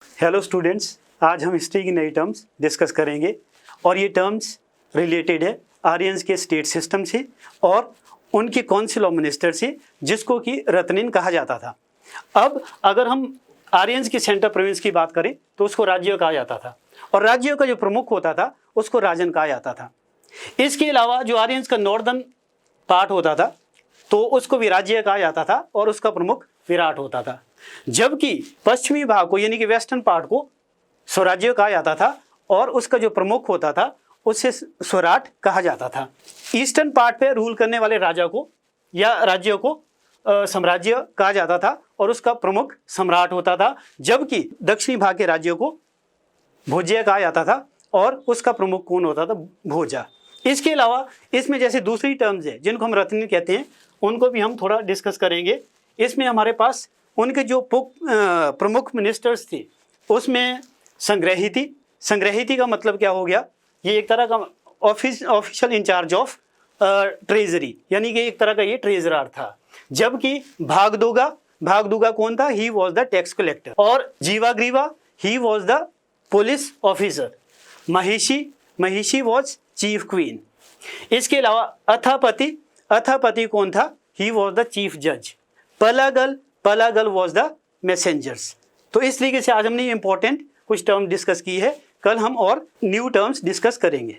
Hello students, आज हम history की नई टर्म्स डिस्कस करेंगे और ये टर्म्स रिलेटेड है आर्यंस के स्टेट सिस्टम से और उनके काउंसिल ऑफ मिनिस्टर से, जिसको कि रत्निन कहा जाता था। अब अगर हम आर्यंस की सेंट्रल प्रोविंस की बात करें तो उसको राज्य कहा जाता था और राज्यों का जो प्रमुख होता था उसको राजन कहा जाता था। इसके अलावा जो आर्यंस का नॉर्दर्न पार्ट होता था तो उसको विराज्य कहा जाता था और उसका प्रमुख विराट होता था, जबकि पश्चिमी भाग को यानी कि वेस्टर्न पार्ट को स्वराज्य कहा जाता था और उसका जो प्रमुख होता था उससे स्वराट कहा जाता था। ईस्टर्न पार्ट पे रूल करने वाले राजा को या राज्यों को साम्राज्य कहा जाता था और उसका प्रमुख सम्राट होता था, जबकि दक्षिणी भाग के राज्यों को भोज्य कहा जाता था और उसका प्रमुख कौन होता था? भोजा। इसके अलावा इसमें जैसे दूसरी टर्म्स है जिनको हम रत्निन कहते हैं, उनको भी हम थोड़ा डिस्कस करेंगे। इसमें हमारे पास उनके जो प्रमुख मिनिस्टर्स थे उसमें संग्रहिती का मतलब क्या हो गया? ये एक तरह का ऑफिशियल इंचार्ज ऑफ ट्रेजरी, यानी कि एक तरह का ये ट्रेजरर था। जबकि भागदुगा कौन था? He was the tax collector. और जीवाग्रीवा he was the police officer. महिषी वॉज चीफ क्वीन। इसके अलावा अथापति कौन था? ही वॉज द चीफ जज। पलागल वॉज द मैसेंजर्स। तो इस तरीके से आज हमने इंपॉर्टेंट कुछ टर्म डिस्कस की है। कल हम और न्यू टर्म्स डिस्कस करेंगे।